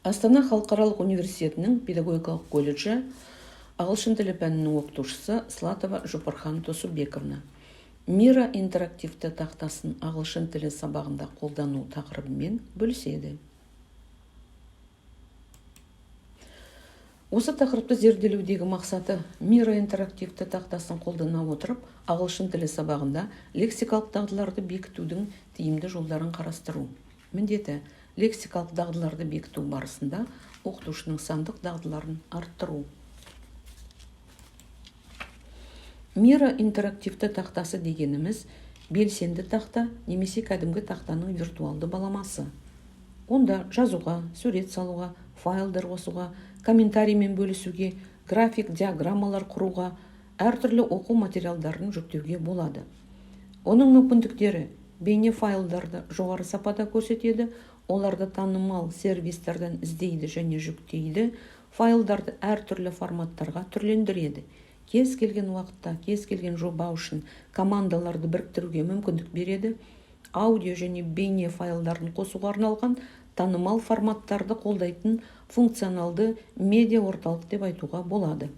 Астана халықаралық университетінің педагогикалық колледжі ағылшын тілі пәнінің оқытушысы Слатова Жупархан Тосубековна Мира интерактивті тақтасын ағылшын тілі сабағында қолдану тақырыбымен бөліседі. Осы тақырыпты зерделеудегі мақсаты Мира интерактивті тақтасын қолдана отырып, ағылшын тілі сабағында лексикалық дағдыларды бекітудің тиімді жолдарын қарастыру. Міндеті лексикалық дағдыларды бекіту барысында оқытушының сандық дағдыларын арттыру. Мира интерактивті тақтасы дегеніміз белсенді тақта немесе кәдімгі тақтаның виртуалды баламасы. Онда жазуға, сурет салуға, файлдар қосуға, комментариймен бөлісуге, график диаграммалар құруға, әртүрлі оқу материалдарын жүктеуге болады. Оның мүмкіндіктері бейне файлдарды жоғары сапада көрсетеді, оларды танымал сервистерден іздейді және жүктейді, файлдарды әртүрлі форматтарға түрлендіреді. Кез келген уақытта, кез келген жоба үшін командаларды біріктіруге мүмкіндік береді, аудио және бейне файлдарын қосуға арналған танымал форматтарды қолдайтын функционалды медиа орталық деп айтуға болады.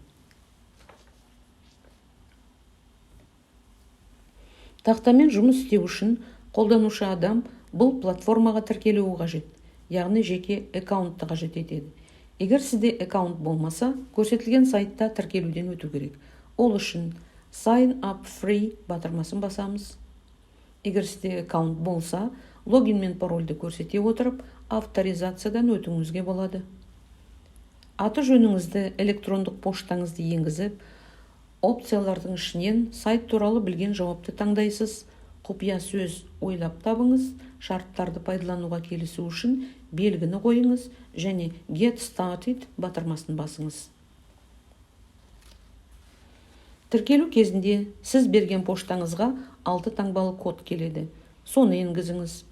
Тақтамен жұмыс істеу үшін қолданушы адам бұл платформаға тіркелуі қажет, яғни жеке аккаунтты қажет етеді. Егер сізде аккаунт болмаса, көрсетілген сайтта тіркелуден өту керек. Ол үшін Sign up free батырмасын басамыз. Егер сізде аккаунт болса, логин мен парольді көрсете отырып, авторизациядан өтуіңізге болады. Аты жөніңізді, электрондық поштаңызды енгізіп, опциялардың ішінен сайт туралы білген жауапты таңдайсыз. Құпия сөз ойлап табыңыз, шарттарды пайдалануға келісу үшін белгіні қойыңыз және Get Started батырмасын басыңыз. Тіркелу кезінде сіз берген поштаңызға 6 таңбалы код келеді. Соны енгізіңіз.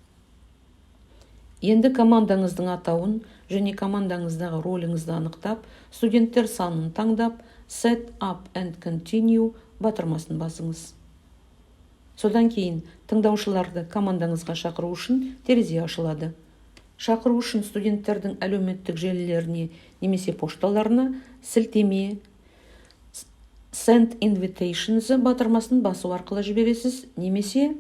Енді командаңыздың атауын және командаңыздағы роліңізді анықтап, студенттер санын таңдап, Set up and continue батырмасын басыңыз. Содан кейін тыңдаушыларды командаңызға шақыру үшін терезе ашылады. Шақыру үшін студенттердің әлеуметтік желілеріне немесе пошталарына сілтеме Send invitations батырмасын басу арқылы жібересіз, немесе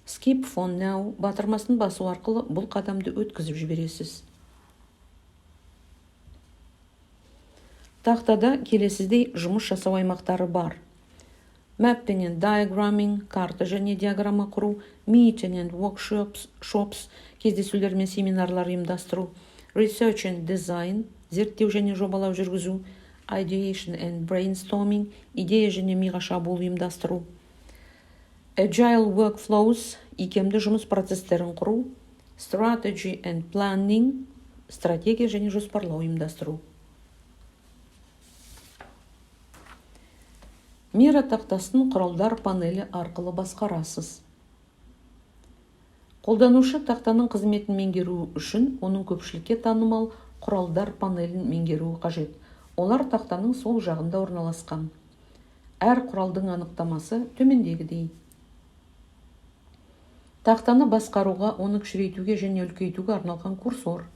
Skip phone now батырмасын басу арқылы бұл қадамды өткізіп жібересіз. Тақтада келесідей жұмыс жасау аймақтары бар. Mapping and diagramming, карта және диаграмма құру, meeting and workshops, кездесулер мен семинарлар ұйымдастыру, research and design, зерттеу және жобалау жүргізу, ideation and brainstorming, идея және миға шабуыл ұйымдастыру, agile workflows, икемді жұмыс процестерін құру, strategy and planning, стратегия және жоспарлау ұйымдастыру. Мира тақтасын құралдар панелі арқылы басқарасыз. Қолданушы тақтаның қызметін меңгеру үшін оның көпшілікке танымал құралдар панелін меңгеруі қажет. Олар тақтаның сол жағында орналасқан. Әр құралдың анықтамасы төмендегідей. Тақтаны басқаруға, оны кішірейтуге және үлкейтуге арналған курсор.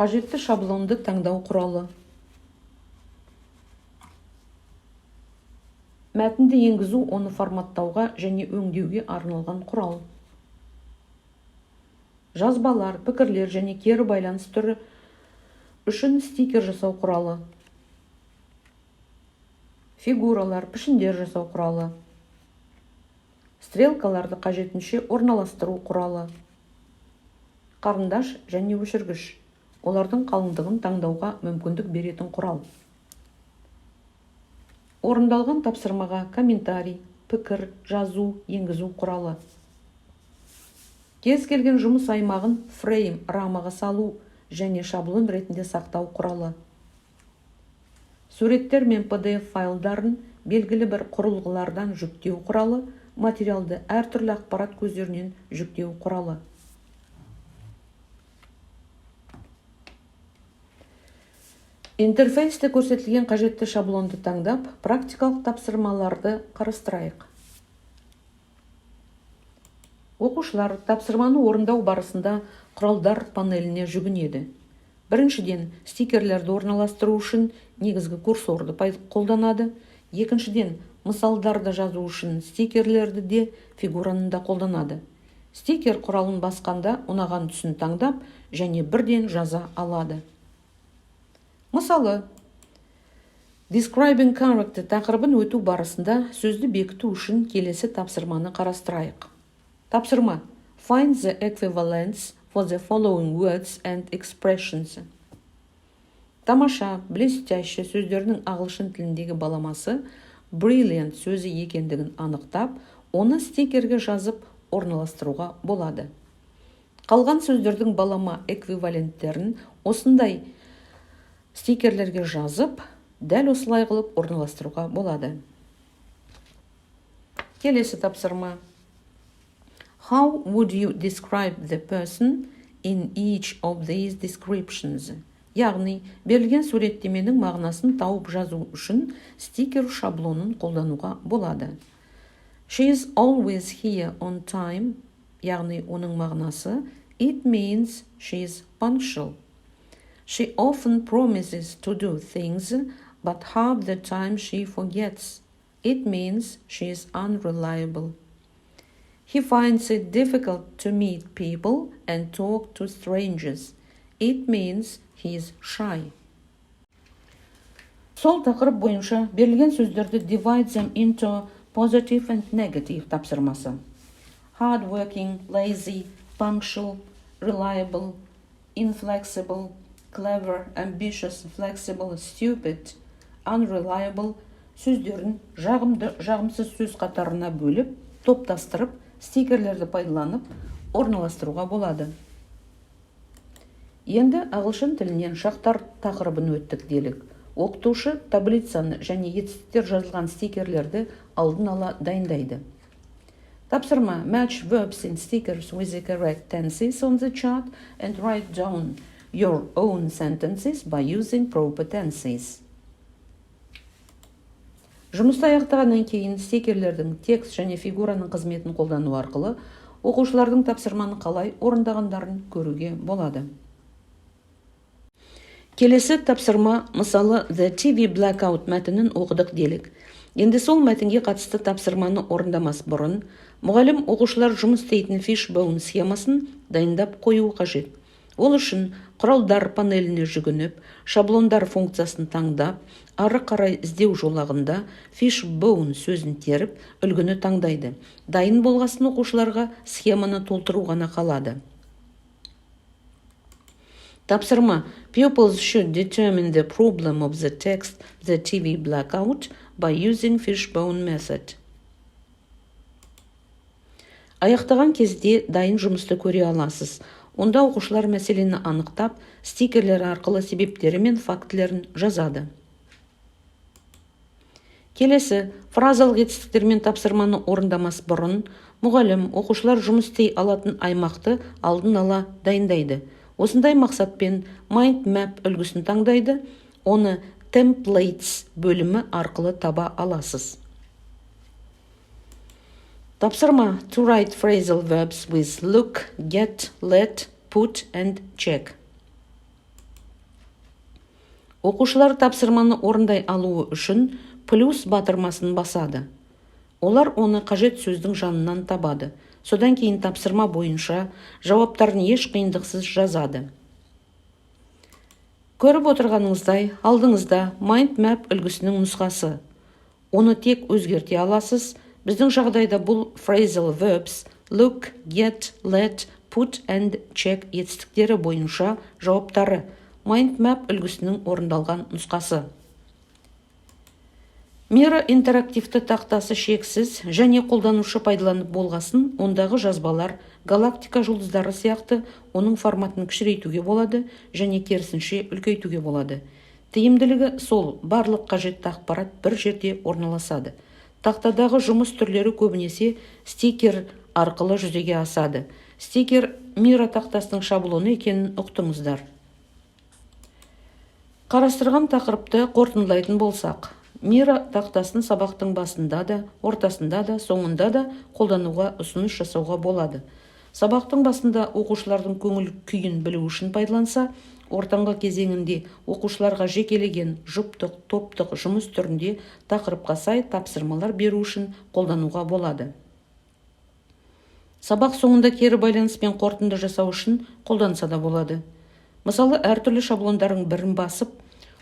Қажетті шаблонды таңдау құралы. Мәтінді енгізу, оны форматтауға және өңдеуге арналған құрал. Жазбалар, пікірлер және кері байланыс түрі үшін стикер жасау құралы. Фигуралар, пішіндер жасау құралы. Стрелкаларды қажетінше орналастыру құралы. Қарындаш және өшіргіш. Олардың қалыңдығын таңдауға мүмкіндік беретін құрал. Орындалған тапсырмаға комментарий, пікір, жазу, енгізу құралы. Кез келген жұмыс аймағын фрейм, рамаға салу және шаблон ретінде сақтау құралы. Суреттер мен PDF файлдарын белгілі бір құрылғылардан жүктеу құралы, материалды әртүрлі ақпарат көздерінен жүктеу құралы. Интерфейсте көрсетілген қажетті шаблонды таңдап, практикалық тапсырмаларды қарастырайық. Оқушылар тапсырманы орындау барысында құралдар панеліне жүгінеді. Біріншіден, стикерлерді орналастыру үшін негізгі курсорды қолданады. Екіншіден, мысалдарды жазу үшін стикерлерді де фигураны да қолданады. Стикер құралын басқанда ұнаған түсін таңдап және бірден жаза алады. Мысалы, Describing character тақырыбын өту барысында сөзді бекіту үшін келесі тапсырманы қарастырайық. Тапсырма: Find the equivalents for the following words and expressions. Тамаша, блестяще сөздерінің ағылшын тіліндегі баламасы brilliant сөзі екендігін анықтап, оны стикерге жазып орналастыруға болады. Қалған сөздердің балама эквиваленттерін осындай стикерлерге жазып, дәл осылай қылып орналастыруға болады. Келесі тапсырма. How would you describe the person in each of these descriptions? Яғни, берілген суреттеменің мағынасын тауып жазу үшін стикер шаблонын қолдануға болады. She is always here on time. Яғни, оның мағынасы it means she is punctual. She often promises to do things, but half the time she forgets. It means she is unreliable. He finds it difficult to meet people and talk to strangers. It means he is shy. Сол тақырып бойынша берілген сөздерді divide them into positive and negative тапсырмасы. Hardworking, lazy, punctual, reliable, inflexible, clever, ambitious, flexible, stupid, unreliable сөздерін жағымды, жағымсыз сөз қатарына бөліп, топтастырып, стикерлерді пайдаланып, орналастыруға болады. Енді ағылшын тілінен шақтар тақырыбын өттік делік. Оқытушы таблицаны және етістіктер жазылған стикерлерді алдын ала дайындайды. Тапсырма: Match verbs in stickers with the correct tenses on the chart and write down your own sentences by using proper tenses. Жұмысты аяқтағаннан кейін стикерлердің текст және фигураның қызметін қолдану арқылы оқушылардың тапсырманы қалай орындағандарын көруге болады. Келесі тапсырма, мысалы The TV Blackout мәтінін оқыдық делік. Енді сол мәтінге қатысты тапсырманы орындамас бұрын, мұғалім оқушылар жұмыс істейтін fishbone схемасын дайындап қоюы қажет. Ол үшін құралдар панеліне жүгініп, шаблондар функциясын таңдап, ары қарай іздеу жолағында fishbone сөзін теріп, үлгіні таңдайды. Дайын болғасын оқушыларға схеманы толтыру ғана қалады. Тапсырма: Pupils should determine the problem of the text The TV Blackout by using fishbone method. Аяқтаған кезде дайын жұмысты көре аласыз. Онда оқушылар мәселені анықтап, стикерлер арқылы себептері мен фактілерін жазады. Келесі, фразалық етістіктермен тапсырманы орындамас бұрын, мұғалім оқушылар жұмыс істей алатын аймақты алдын ала дайындайды. Осындай мақсатпен Mind Map үлгісін таңдайды, оны Templates бөлімі арқылы таба аласыз. Тапсырма: To write phrasal verbs with look, get, let, put and check. Оқушылар тапсырманы орындай алуы үшін плюс батырмасын басады. Олар оны қажет сөздің жанынан табады. Содан кейін тапсырма бойынша жауаптарын еш қиындықсыз жазады. Көріп отырғаныңыздай, алдыңызда Mind Map үлгісінің нұсқасы. Оны тек өзгерте аласыз. Біздің жағдайда бұл phrasal verbs look, get, let, put and check етістіктері бойынша жауаптары Mind Map үлгісінің орындалған нұсқасы. Мира интерактивті тақтасы шексіз және қолданушы пайдаланып болғасын, ондағы жазбалар галактика жұлдыздары сияқты оның форматын кішірейтуге болады және керісінше үлкейтуге болады. Тиімділігі сол, барлық қажетті ақпарат бір жерде орналасады. Тақтадағы жұмыс түрлері көбінесе стикер арқылы жүзеге асады. Стикер Мира тақтасының шаблоны екенін ұқтыңыздар. Қарастырған тақырыпты қорытындылайтын болсақ, Мира тақтасын сабақтың басында да, ортасында да, соңында да қолдануға ұсыныс жасауға болады. Сабақтың басында оқушылардың көңіл күйін білу үшін пайдаланса, ортаңғы кезеңінде оқушыларға жекелеген жұптық, топтық жұмыс түрінде тақырыпқа сай тапсырмалар беру үшін қолдануға болады. Сабақ соңында кері байланыспен қорытынды жасау үшін қолданса да болады. Мысалы, әртүрлі шаблондардың бірін басып,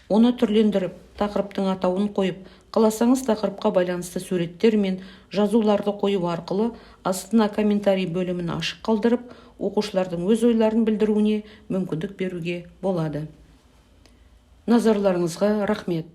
оны түрлендіріп, тақырыптың атауын қойып, қаласаңыз тақырыпқа байланысты суреттер мен жазуларды қою арқылы астына комментарий бөлімін ашық қалдырып, оқушылардың өз ойларын білдіруіне мүмкіндік беруге болады. Назарларыңызға рахмет.